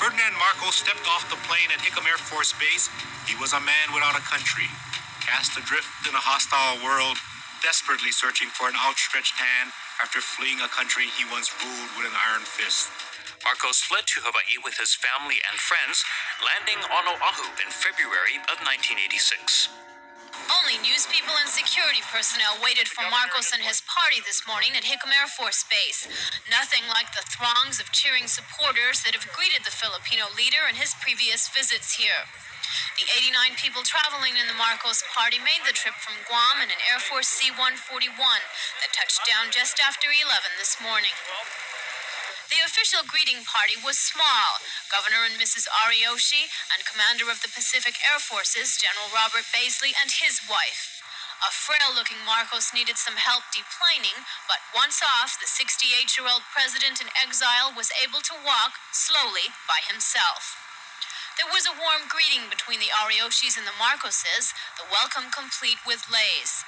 Ferdinand Marcos stepped off the plane at Hickam Air Force Base, he was a man without a country, cast adrift in a hostile world, desperately searching for an outstretched hand after fleeing a country he once ruled with an iron fist. Marcos fled to Hawaii with his family and friends, landing on Oahu in February of 1986. Only news people and security personnel waited for Marcos and his party this morning at Hickam Air Force Base. Nothing like the throngs of cheering supporters that have greeted the Filipino leader in his previous visits here. The 89 people traveling in the Marcos party made the trip from Guam in an Air Force C-141 that touched down just after 11 this morning. The official greeting party was small. Governor and Mrs. Ariyoshi and Commander of the Pacific Air Forces, General Robert Baisley, and his wife. A frail-looking Marcos needed some help deplaning, but once off, the 68-year-old president in exile was able to walk slowly by himself. There was a warm greeting between the Ariyoshis and the Marcoses, the welcome complete with leis.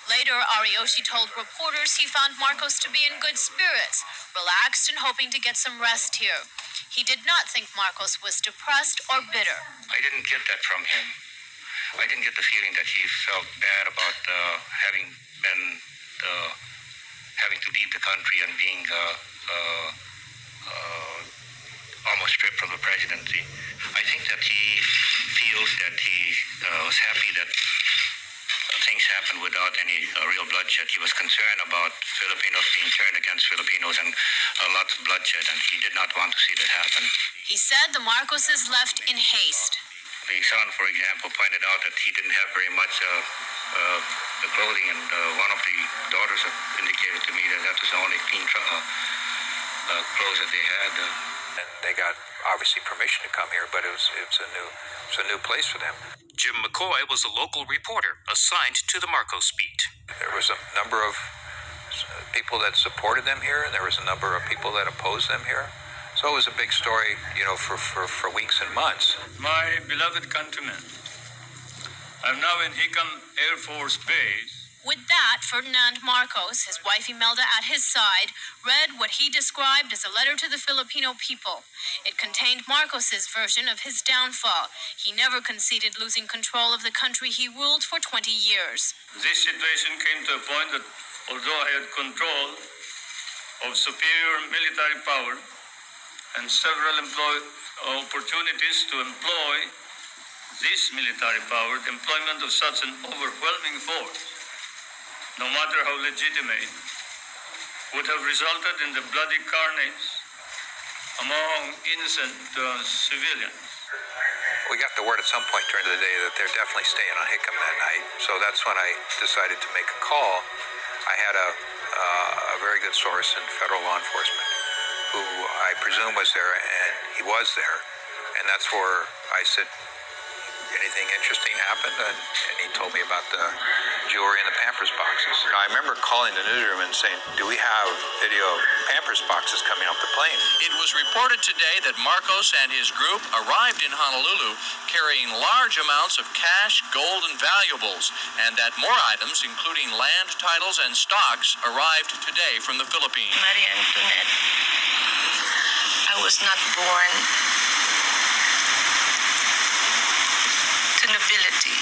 Later, Ariyoshi told reporters he found Marcos to be in good spirits, relaxed and hoping to get some rest here. He did not think Marcos was depressed or bitter. I didn't get that from him. I didn't get the feeling that he felt bad about having to leave the country and being almost stripped from the presidency. I think that he feels that he was happy that things happened without any real bloodshed. He was concerned about Filipinos being turned against Filipinos and lots of bloodshed, and he did not want to see that happen. He said the Marcoses left in haste. The son, for example, pointed out that he didn't have very much the clothing, and one of the daughters indicated to me that that was the only clean clothes that they had. And they got obviously permission to come here, but it was a new place for them. Jim McCoy was a local reporter assigned to the Marcos beat. There was a number of people that supported them here, and there was a number of people that opposed them here. So it was a big story, for weeks and months. My beloved countrymen, I'm now in Hickam Air Force Base. With that, Ferdinand Marcos, his wife Imelda at his side, read what he described as a letter to the Filipino people. It contained Marcos's version of his downfall. He never conceded losing control of the country he ruled for 20 years. This situation came to a point that although I had control of superior military power and several opportunities to employ this military power, the employment of such an overwhelming force, no matter how legitimate, would have resulted in the bloody carnage among innocent civilians. We got the word at some point during the day that they're definitely staying on Hickam that night, so that's when I decided to make a call. I had a very good source in federal law enforcement who I presume was there, and he was there, and that's where I said, anything interesting happened? And he told me about the jewelry in the Pampers boxes. I remember calling the newsroom and saying, do we have video of Pampers boxes coming off the plane? It was reported today that Marcos and his group arrived in Honolulu carrying large amounts of cash, gold, and valuables, and that more items, including land titles and stocks, arrived today from the Philippines. Marie Antoinette. I was not born to nobility.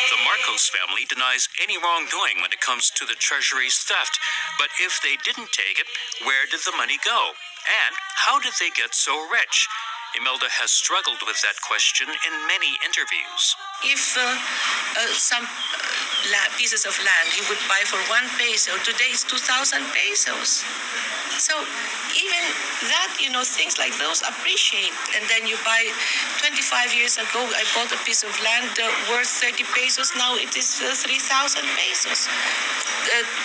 The Marcos family denies any wrongdoing when it comes to the Treasury's theft, but if they didn't take it, where did the money go? And how did they get so rich? Imelda has struggled with that question in many interviews. If some pieces of land you would buy for 1 peso, today it's 2,000 pesos. So even that, things like those appreciate. And then you buy, 25 years ago, I bought a piece of land worth 30 pesos. Now it is 3,000 pesos.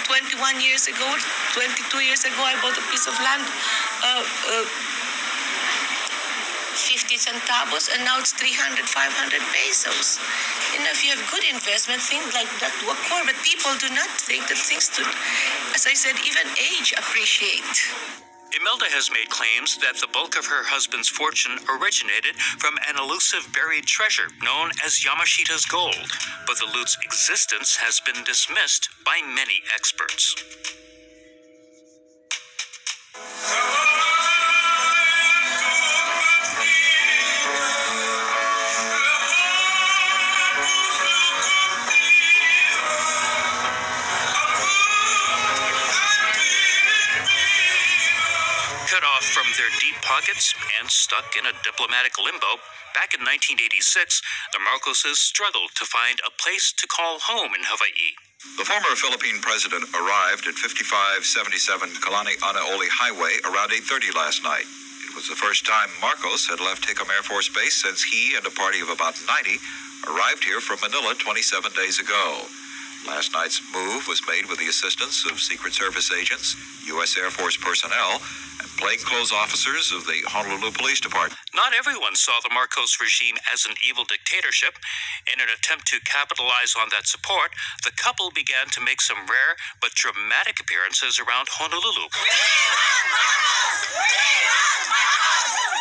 21 years ago, 22 years ago, I bought a piece of land, 50 centavos, and now it's 300, 500 pesos. If you have good investment, things like that will occur, but people do not think that things do, as I said, even age appreciate. Imelda has made claims that the bulk of her husband's fortune originated from an elusive buried treasure known as Yamashita's gold, but the loot's existence has been dismissed by many experts. Cut off from their deep pockets and stuck in a diplomatic limbo, back in 1986, the Marcoses struggled to find a place to call home in Hawaii. The former Philippine president arrived at 5577 Kalani Anaoli Highway around 8:30 last night. It was the first time Marcos had left Hickam Air Force Base since he and a party of about 90 arrived here from Manila 27 days ago. Last night's move was made with the assistance of Secret Service agents, U.S. Air Force personnel, and plainclothes officers of the Honolulu Police Department. Not everyone saw the Marcos regime as an evil dictatorship. In an attempt to capitalize on that support, the couple began to make some rare but dramatic appearances around Honolulu.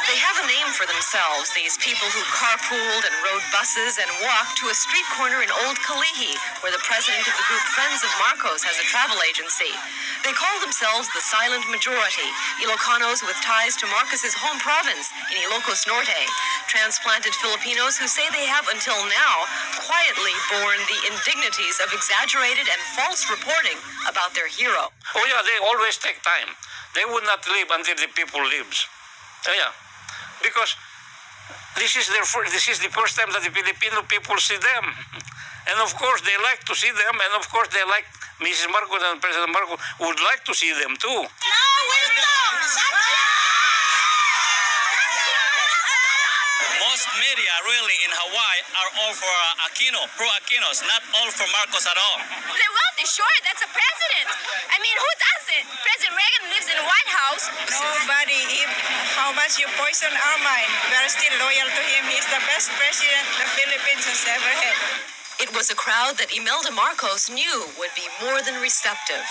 They have a name for themselves, these people who carpooled and rode buses and walked to a street corner in Old Kalihi, where the president of the group Friends of Marcos has a travel agency. They call themselves the Silent Majority, Ilocanos with ties to Marcos's home province in Ilocos Norte, transplanted Filipinos who say they have until now quietly borne the indignities of exaggerated and false reporting about their hero. Oh yeah, they always take time. They would not leave until the people leaves. Oh yeah, because this is the first time that the Filipino people see them, and of course they like to see them, and of course they like Mrs. Marcos and President Marcos would like to see them too. Most media really in Hawaii are all for Aquino, pro-Aquinos, not all for Marcos at all. They're wealthy, sure, that's a president. I mean, who doesn't? President Reagan lives in the White House. Nobody, how much you poison our mind, we are still loyal to him. He's the best president the Philippines has ever had. It was a crowd that Imelda Marcos knew would be more than receptive.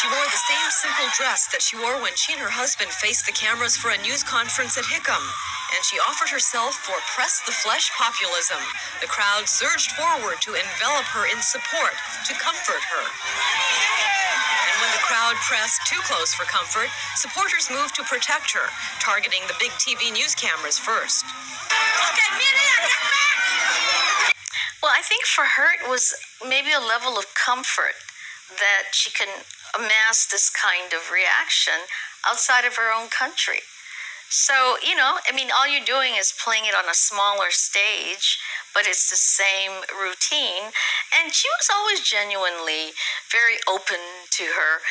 She wore the same simple dress that she wore when she and her husband faced the cameras for a news conference at Hickam, and she offered herself for press the flesh populism. The crowd surged forward to envelop her in support, to comfort her. And when the crowd pressed too close for comfort, supporters moved to protect her, targeting the big TV news cameras first. Well, I think for her it was maybe a level of comfort that she can amass this kind of reaction outside of her own country. So, I mean, all you're doing is playing it on a smaller stage, but it's the same routine. And she was always genuinely very open to her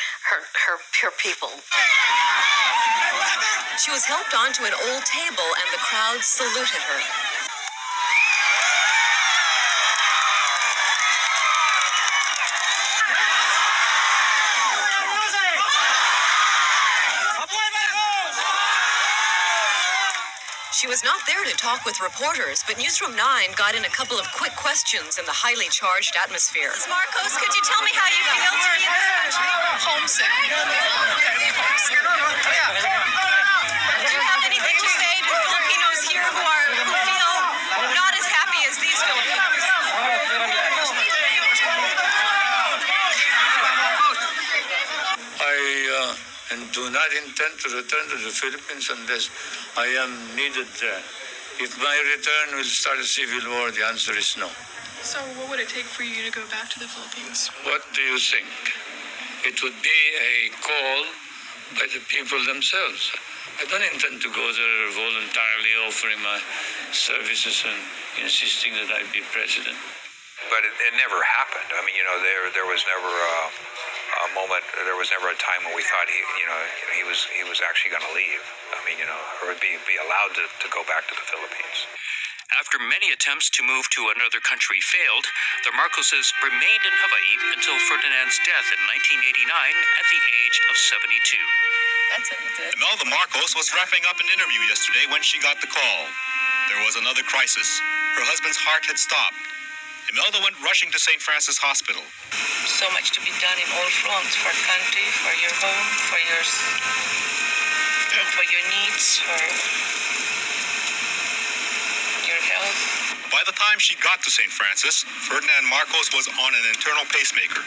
people. She was helped onto an old table and the crowd saluted her. She was not there to talk with reporters, but Newsroom 9 got in a couple of quick questions in the highly charged atmosphere. Ms. Marcos, could you tell me how you feel to be in this country? Homesick. Do you have anything to say to Filipinos here who feel not as happy as these Filipinos? I do not intend to return to the Philippines unless I am needed there. If my return will start a civil war, the answer is no. So what would it take for you to go back to the Philippines? What do you think? It would be a call by the people themselves. I don't intend to go there voluntarily offering my services and insisting that I be president. But it never happened. I mean, there was never a moment. There was never a time when we thought he was actually going to leave. I mean, or be allowed to go back to the Philippines. After many attempts to move to another country failed, the Marcoses remained in Hawaii until Ferdinand's death in 1989 at the age of 72. That's it. Imelda Marcos was wrapping up an interview yesterday when she got the call. There was another crisis. Her husband's heart had stopped. Imelda went rushing to St. Francis Hospital. So much to be done in all fronts, for country, for your home, for your needs, for your health. By the time she got to St. Francis, Ferdinand Marcos was on an internal pacemaker.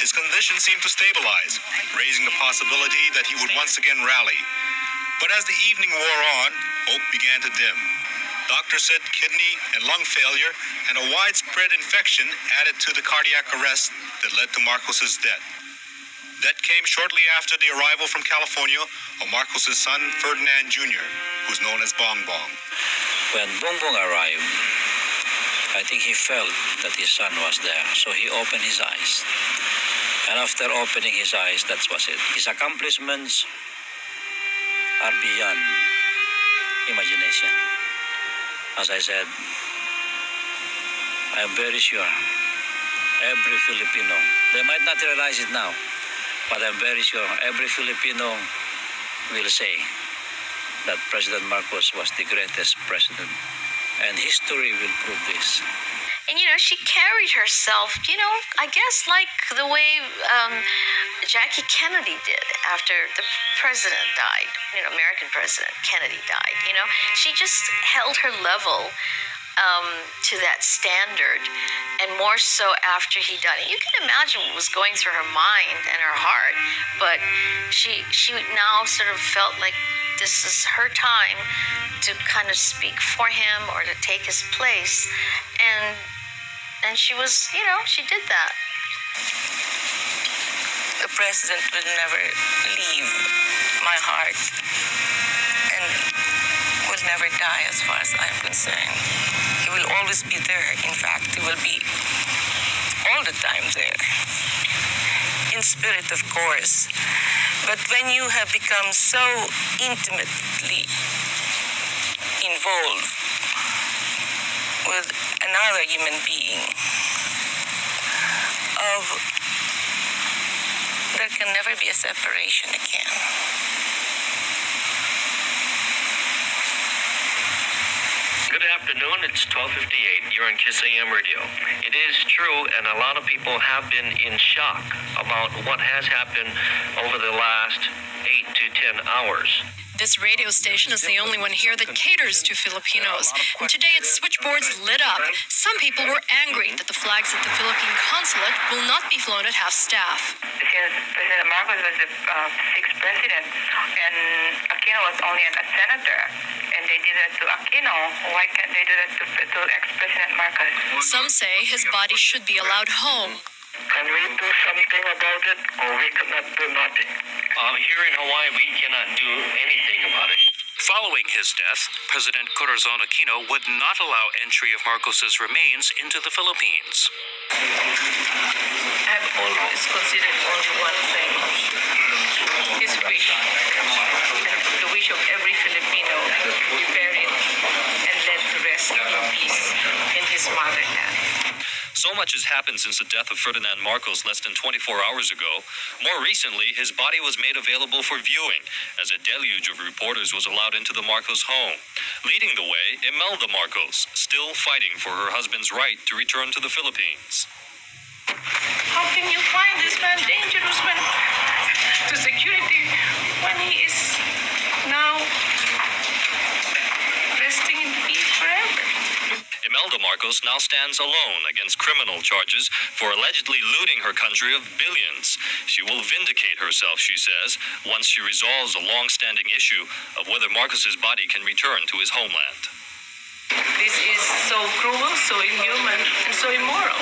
His condition seemed to stabilize, raising the possibility that he would once again rally. But as the evening wore on, hope began to dim. Doctors said kidney and lung failure and a widespread infection added to the cardiac arrest that led to Marcos's death. That came shortly after the arrival from California of Marcos's son, Ferdinand Jr., who's known as Bong Bong. When Bong Bong arrived, I think he felt that his son was there, so he opened his eyes. And after opening his eyes, that was it. His accomplishments are beyond imagination. As I said, I am very sure every Filipino, they might not realize it now, but I'm very sure every Filipino will say that President Marcos was the greatest president. And history will prove this. And, she carried herself, I guess like the way Jackie Kennedy did after the president died, American President Kennedy died, She just held her level to that standard, and more so after he died. And you can imagine what was going through her mind and her heart, but she now sort of felt like this is her time to kind of speak for him or to take his place, and she was, she did that. The president will never leave my heart and will never die as far as I'm concerned. He will always be there. In fact, he will be all the time there. In spirit, of course. But when you have become so intimately involved with another human being, there can never be a separation again. Good afternoon, it's 12:58. You're on KISS AM Radio. It is true, and a lot of people have been in shock about what has happened over the last 8 to 10 hours. This radio station is the only one here that caters to Filipinos. And today its switchboards lit up. Some people were angry that the flags at the Philippine consulate will not be flown at half staff. Since President Marcos was the sixth president and Aquino was only a senator, and they did that to Aquino, why can't they do that to ex-President Marcos? Some say his body should be allowed home. Can we do something about it, or we cannot do nothing? Here in Hawaii, we cannot do anything about it. Following his death, President Corazon Aquino would not allow entry of Marcos's remains into the Philippines. I have always considered only one thing, his wish, the wish of every Filipino to be buried and let the rest in peace in his motherland. So much has happened since the death of Ferdinand Marcos less than 24 hours ago. More recently, his body was made available for viewing as a deluge of reporters was allowed into the Marcos home. Leading the way, Imelda Marcos, still fighting for her husband's right to return to the Philippines. How can you find this man dangerous to security when he is now resting in peace forever? Imelda Marcos now stands alone against criminal charges for allegedly looting her country of billions. She will vindicate herself, she says, once she resolves a long-standing issue of whether Marcos's body can return to his homeland. This is so cruel, so inhuman, and so immoral.